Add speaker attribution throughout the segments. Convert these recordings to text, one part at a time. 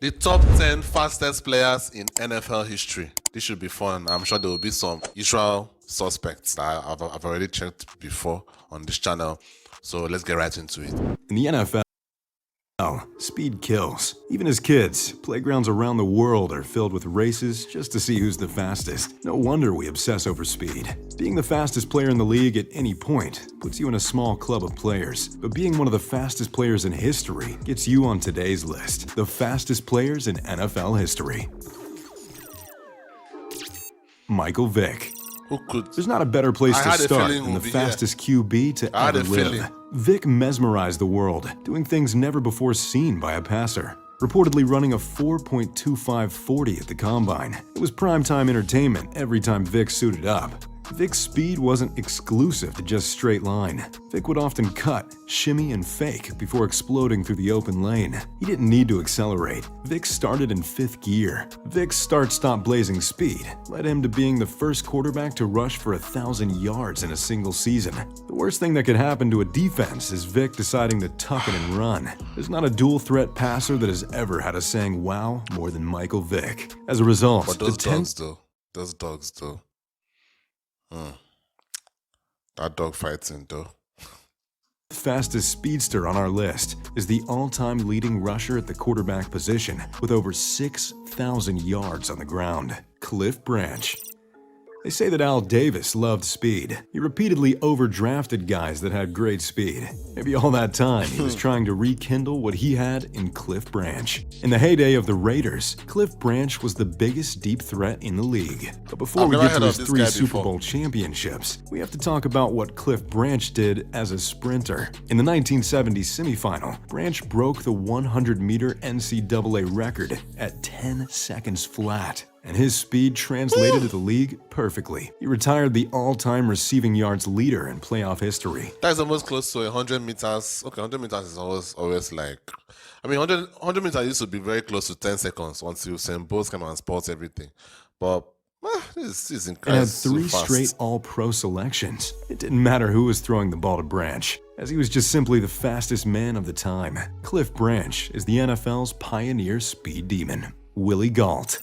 Speaker 1: The top 10 fastest players in NFL history. This should be fun. I'm sure there will be some usual suspects that I've already checked before on this channel. So let's get right into it.
Speaker 2: In the NFL, speed kills. Even as kids, playgrounds around the world are filled with races just to see who's the fastest. No wonder we obsess over speed. Being the fastest player in the league at any point puts you in a small club of players, but being one of the fastest players in history gets you on today's list. The fastest players in NFL history. Michael Vick.
Speaker 1: Who could?
Speaker 2: There's not a better place to start than the
Speaker 1: be
Speaker 2: fastest QB to ever live. Vick mesmerized the world, doing things never before seen by a passer. Reportedly running a 4.25 40 at the combine. It was primetime entertainment every time Vick suited up. Vick's speed wasn't exclusive to just straight line. Vick would often cut, shimmy, and fake before exploding through the open lane. He didn't need to accelerate. Vick started in 5th gear. Vick's start-stop blazing speed led him to being the first quarterback to rush for 1,000 yards in a single season. The worst thing that could happen to a defense is Vick deciding to tuck it and run. There's not a dual-threat passer that has ever had us saying wow more than Michael Vick. As a result,
Speaker 1: but those dogs though. That dog fighting though.
Speaker 2: Fastest speedster on our list is the all-time leading rusher at the quarterback position with over 6,000 yards on the ground, Cliff Branch. They say that Al Davis loved speed. He repeatedly overdrafted guys that had great speed. Maybe all that time he was trying to rekindle what he had in Cliff Branch. In the heyday of the Raiders, Cliff Branch was the biggest deep threat in the league. But before we get to his 3 Super Bowl championships, we have to talk about what Cliff Branch did as a sprinter. In the 1970 semifinal, Branch broke the 100-meter NCAA record at 10 seconds flat. And his speed translated to the league perfectly. He retired the all-time receiving yards leader in playoff history.
Speaker 1: That's almost close to 100 meters. Okay, 100 meters is always like... I mean, 100 meters used to be very close to 10 seconds once you send both kind of sports everything. But this is incredible.
Speaker 2: And had 3 straight all-pro selections. It didn't matter who was throwing the ball to Branch, as he was just simply the fastest man of the time. Cliff Branch is the NFL's pioneer speed demon, Willie Galt.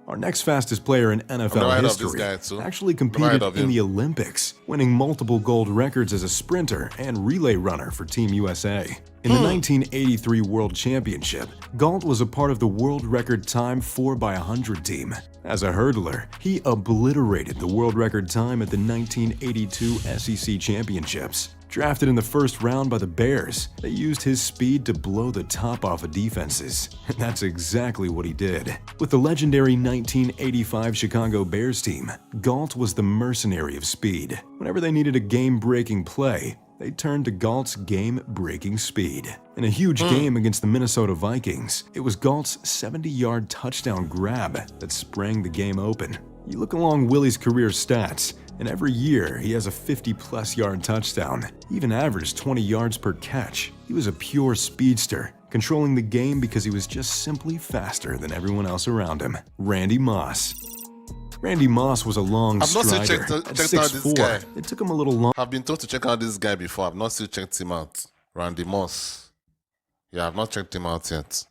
Speaker 2: Our next fastest player in NFL history actually competed in the Olympics, winning multiple gold records as a sprinter and relay runner for Team USA. In the 1983 World Championship, Galt was a part of the world record time 4x100 team. As a hurdler, he obliterated the world record time at the 1982 SEC Championships. Drafted in the first round by the Bears, they used his speed to blow the top off of defenses. And that's exactly what he did. With the legendary 1985 Chicago Bears team, Galt was the mercenary of speed. Whenever they needed a game-breaking play, they turned to Galt's game-breaking speed. In a huge game against the Minnesota Vikings, it was Galt's 70-yard touchdown grab that sprang the game open. You look along Willie's career stats, and every year he has a 50-plus yard touchdown. He even averaged 20 yards per catch. He was a pure speedster, controlling the game because he was just simply faster than everyone else around him. Randy Moss. Randy Moss was a long strider at 6'4". It took him a little long.
Speaker 1: I've been told to check out this guy before. I've not still checked him out. Randy Moss. Yeah, I've not checked him out yet.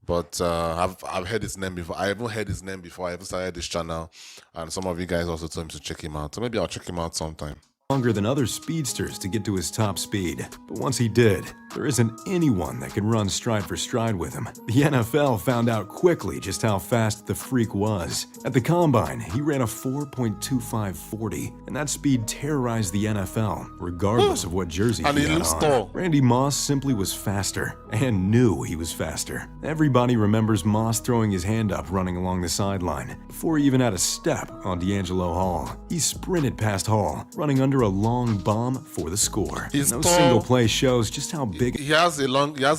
Speaker 1: But I've heard his name before. I haven't heard his name before I ever started this channel. And some of you guys also told me to check him out. So maybe I'll check him out sometime.
Speaker 2: Longer than other speedsters to get to his top speed. But once he did, there isn't anyone that can run stride for stride with him. The NFL found out quickly just how fast the freak was. At the combine, he ran a 4.25 40, and that speed terrorized the NFL, regardless of what jersey he had on. Randy Moss simply was faster, and knew he was faster. Everybody remembers Moss throwing his hand up running along the sideline, before he even had a step on D'Angelo Hall. He sprinted past Hall, running under a long bomb for the score. No single play shows just how big
Speaker 1: he has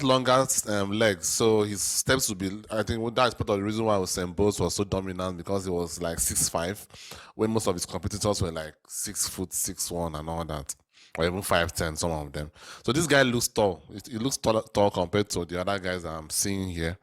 Speaker 1: longer legs, so his steps would be. I think that's part of the reason why Usain Bolt was so dominant, because he was like 6'5", when most of his competitors were like 6 foot 6'1" and all that, or even 5'10", some of them. So this guy looks tall. He looks tall compared to the other guys that I'm seeing here.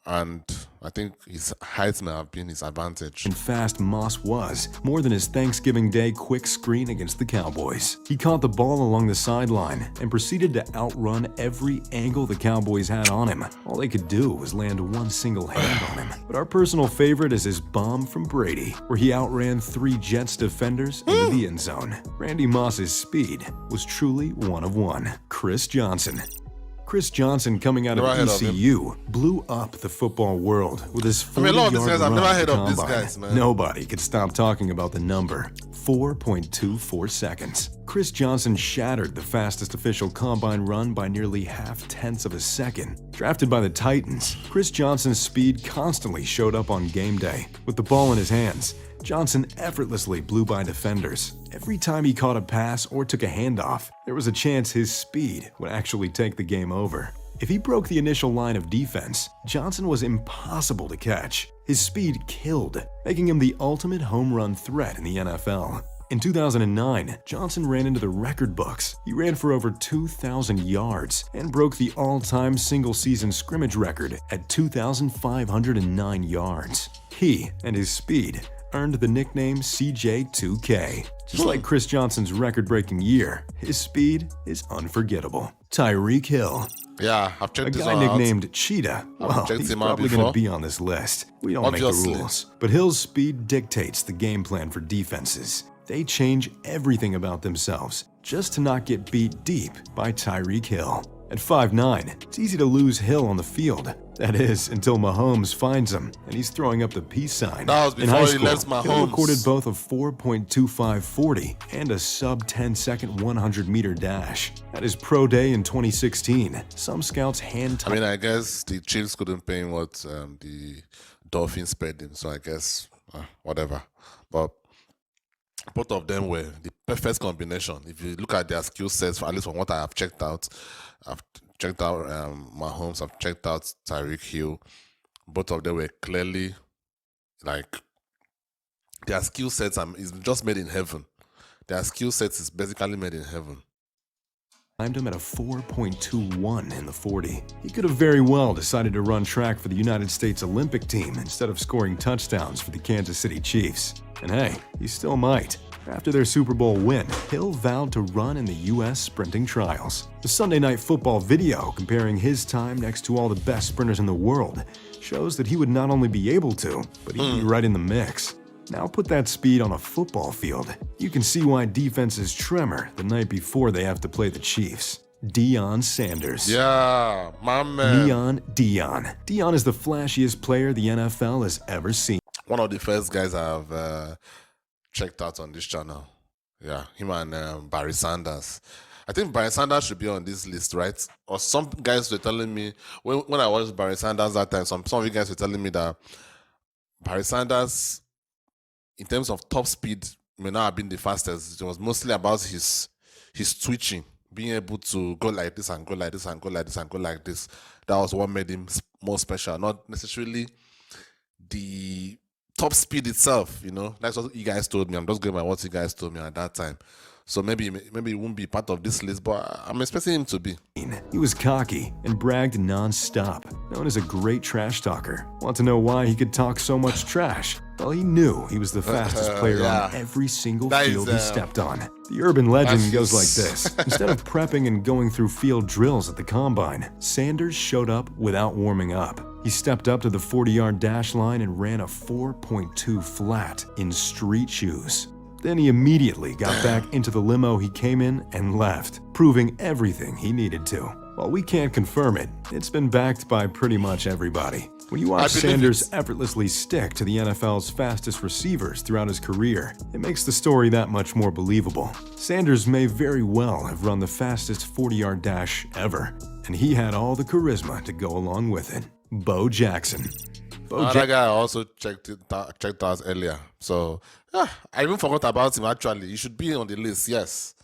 Speaker 1: and I think his height may have been his advantage.
Speaker 2: And fast Moss was, more than his Thanksgiving Day quick screen against the Cowboys. He caught the ball along the sideline and proceeded to outrun every angle the Cowboys had on him. All they could do was land one single hand on him. But our personal favorite is his bomb from Brady, where he outran 3 Jets defenders into the end zone. Randy Moss's speed was truly one of one. Chris Johnson. Chris Johnson, coming out of ECU, blew up the football world with his 40-yard run
Speaker 1: I've never
Speaker 2: at
Speaker 1: heard
Speaker 2: the
Speaker 1: of these
Speaker 2: combine.
Speaker 1: guys, man.
Speaker 2: Nobody could stop talking about the number, 4.24 seconds. Chris Johnson shattered the fastest official combine run by nearly 0.5 of a second. Drafted by the Titans, Chris Johnson's speed constantly showed up on game day. With the ball in his hands, Johnson effortlessly blew by defenders. Every time he caught a pass or took a handoff, there was a chance his speed would actually take the game over. If he broke the initial line of defense, Johnson was impossible to catch. His speed killed, making him the ultimate home run threat in the NFL. In 2009, Johnson ran into the record books. He ran for over 2,000 yards and broke the all-time single-season scrimmage record at 2,509 yards. He and his speed earned the nickname CJ2K. Just like Chris Johnson's record-breaking year, his speed is unforgettable. Tyreek Hill.
Speaker 1: Yeah, I've checked
Speaker 2: A
Speaker 1: this
Speaker 2: guy
Speaker 1: one
Speaker 2: nicknamed
Speaker 1: out.
Speaker 2: Cheetah.
Speaker 1: I've
Speaker 2: Well,
Speaker 1: checked
Speaker 2: he's
Speaker 1: him out
Speaker 2: probably going to
Speaker 1: before.
Speaker 2: be on this list. We don't
Speaker 1: Obviously.
Speaker 2: make the rules. But Hill's speed dictates the game plan for defenses. They change everything about themselves just to not get beat deep by Tyreek Hill. At 5'9", it's easy to lose Hill on the field. That is, until Mahomes finds him and he's throwing up the peace sign.
Speaker 1: That was
Speaker 2: In
Speaker 1: before
Speaker 2: high
Speaker 1: he
Speaker 2: school,
Speaker 1: left Mahomes.
Speaker 2: Hill recorded both a 4.2540 and a sub-10-second 100-meter dash. At his pro day in 2016, some scouts
Speaker 1: I mean, I guess the Chiefs couldn't pay him what the Dolphins paid him, so I guess whatever. But both of them were the perfect combination. If you look at their skill sets, at least from what I have checked out, I've checked out Mahomes, I've checked out Tyreek Hill. Both of them were clearly like their skill sets is just made in heaven. Their skill sets is basically made in heaven.
Speaker 2: Timed him at a 4.21 in the 40. He could have very well decided to run track for the United States Olympic team instead of scoring touchdowns for the Kansas City Chiefs. And hey, he still might. After their Super Bowl win, Hill vowed to run in the U.S. sprinting trials. The Sunday Night Football video comparing his time next to all the best sprinters in the world shows that he would not only be able to, but he'd be right in the mix. Now put that speed on a football field. You can see why defenses tremor the night before they have to play the Chiefs. Dion Sanders.
Speaker 1: Yeah, my man.
Speaker 2: Dion is the flashiest player the NFL has ever seen.
Speaker 1: One of the first guys I've checked out on this channel. Yeah, him and Barry Sanders. I think Barry Sanders should be on this list, right? Or some guys were telling me, when I watched Barry Sanders that time, some of you guys were telling me that Barry Sanders, in terms of top speed, may not have been the fastest. It was mostly about his twitching, being able to go like this and go like this and go like this and go like this. That was what made him more special, not necessarily the top speed itself, you know. That's what you guys told me. I'm just going by what you guys told me at that time. So maybe he won't be part of this list, but I'm expecting him to be.
Speaker 2: He was cocky and bragged non-stop, known as a great trash talker. Want to know why he could talk so much trash? Well, he knew he was the fastest player on every single field he stepped on. The urban legend goes like this. Instead of prepping and going through field drills at the combine, Sanders showed up without warming up. He stepped up to the 40-yard dash line and ran a 4.2 flat in street shoes. Then he immediately got back into the limo he came in and left, proving everything he needed to. While we can't confirm it, it's been backed by pretty much everybody. When you watch Sanders effortlessly stick to the NFL's fastest receivers throughout his career, it makes the story that much more believable. Sanders may very well have run the fastest 40-yard dash ever, and he had all the charisma to go along with it. Bo Jackson.
Speaker 1: That guy I also checked out earlier. So I even forgot about him actually. He should be on the list, yes.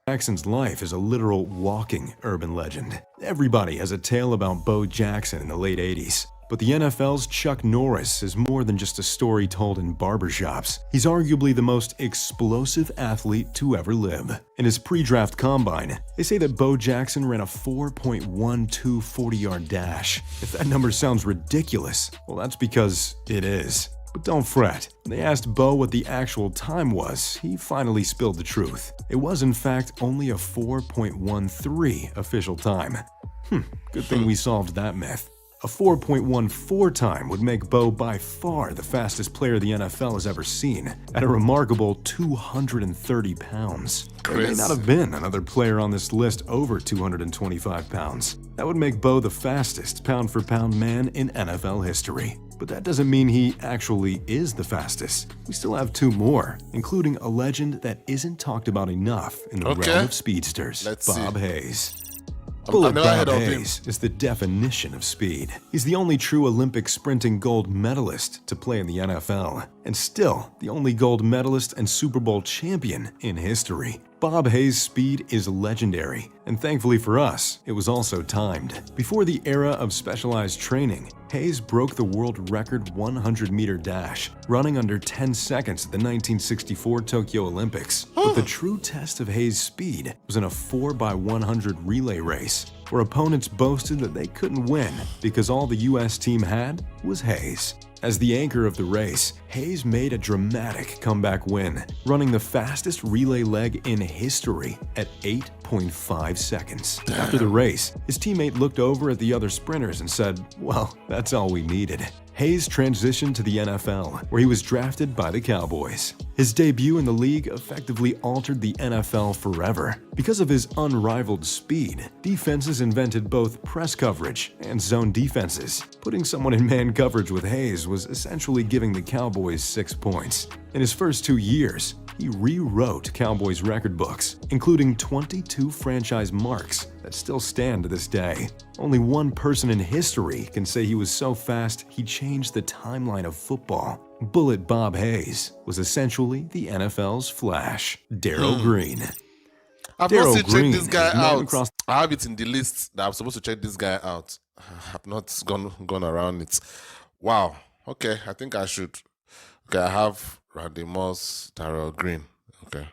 Speaker 2: Jackson's life is a literal walking urban legend. Everybody has a tale about Bo Jackson in the late 80s. But the NFL's Chuck Norris is more than just a story told in barbershops. He's arguably the most explosive athlete to ever live. In his pre-draft combine, they say that Bo Jackson ran a 4.12 40-yard dash. If that number sounds ridiculous, well, that's because it is. But don't fret. When they asked Bo what the actual time was, he finally spilled the truth. It was in fact only a 4.13 official time. Good thing we solved that myth. A 4.14 time would make Bo by far the fastest player the NFL has ever seen, at a remarkable 230 pounds. There may not have been another player on this list over 225 pounds. That would make Bo the fastest pound-for-pound man in NFL history. But that doesn't mean he actually is the fastest. We still have two more, including a legend that isn't talked about enough in the realm of speedsters, Bob Hayes. Bullet Bob Hayes is the definition of speed. He's the only true Olympic sprinting gold medalist to play in the NFL, and still the only gold medalist and Super Bowl champion in history. Bob Hayes' speed is legendary, and thankfully for us, it was also timed. Before the era of specialized training, Hayes broke the world record 100-meter dash, running under 10 seconds at the 1964 Tokyo Olympics. But the true test of Hayes' speed was in a 4x100 relay race, where opponents boasted that they couldn't win because all the U.S. team had was Hayes. As the anchor of the race, Hayes made a dramatic comeback win, running the fastest relay leg in history at 8.5 seconds. After the race, his teammate looked over at the other sprinters and said, "Well, that's all we needed." Hayes transitioned to the NFL, where he was drafted by the Cowboys. His debut in the league effectively altered the NFL forever. Because of his unrivaled speed, defenses invented both press coverage and zone defenses. Putting someone in man coverage with Hayes was essentially giving the Cowboys 6 points. In his first 2 years, he rewrote Cowboys record books, including 22 franchise marks that still stand to this day. Only one person in history can say he was so fast he changed the timeline of football. Bullet Bob Hayes was essentially the NFL's Flash, Daryl Green.
Speaker 1: I've not still checked this guy out. I have it in the list that I'm supposed to check this guy out. I've not gone around it. Wow. Okay, I think I should. Okay, I have Randy Moss, Daryl Green. Okay.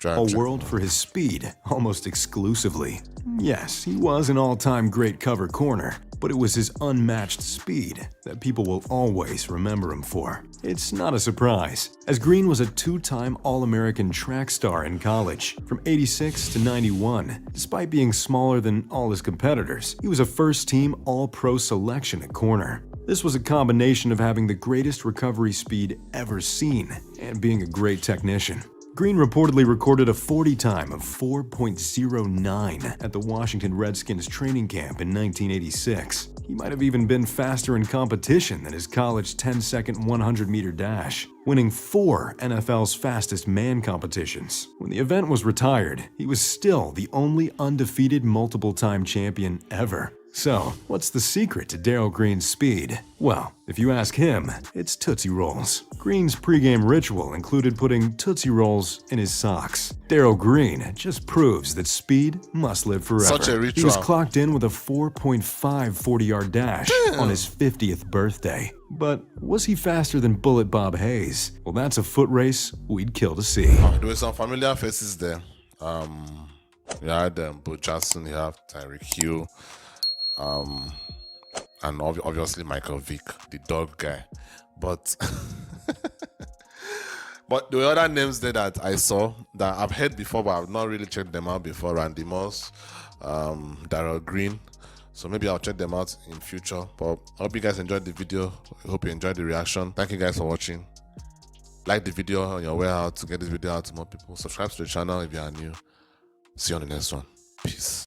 Speaker 2: A world for his speed, almost exclusively. Yes, he was an all-time great cover corner, but it was his unmatched speed that people will always remember him for. It's not a surprise, as Green was a two-time All-American track star in college. From '86 to '91, despite being smaller than all his competitors, he was a first-team All-Pro selection at corner. This was a combination of having the greatest recovery speed ever seen and being a great technician. Green reportedly recorded a 40 time of 4.09 at the Washington Redskins training camp in 1986. He might have even been faster in competition than his college 10-second 100-meter dash, winning 4 NFL's fastest man competitions. When the event was retired, he was still the only undefeated multiple-time champion ever. So, what's the secret to Daryl Green's speed? Well, if you ask him, it's Tootsie Rolls. Green's pregame ritual included putting Tootsie Rolls in his socks. Daryl Green just proves that speed must live forever.
Speaker 1: Such a ritual.
Speaker 2: He was clocked in with a 4.5 40-yard dash on his 50th birthday. But was he faster than Bullet Bob Hayes? Well, that's a foot race we'd kill to see.
Speaker 1: There were some familiar faces there. You had Bo Jackson, you have Tyreek Hill. And obviously Michael Vick, the dog guy. But but there were other names there that I saw that I've heard before, but I've not really checked them out before. Randy Moss, Daryl Green. So maybe I'll check them out in future. But I hope you guys enjoyed the video. I hope you enjoyed the reaction. Thank you guys for watching. Like the video on your way out to get this video out to more people. Subscribe to the channel if you are new. See you on the next one. Peace.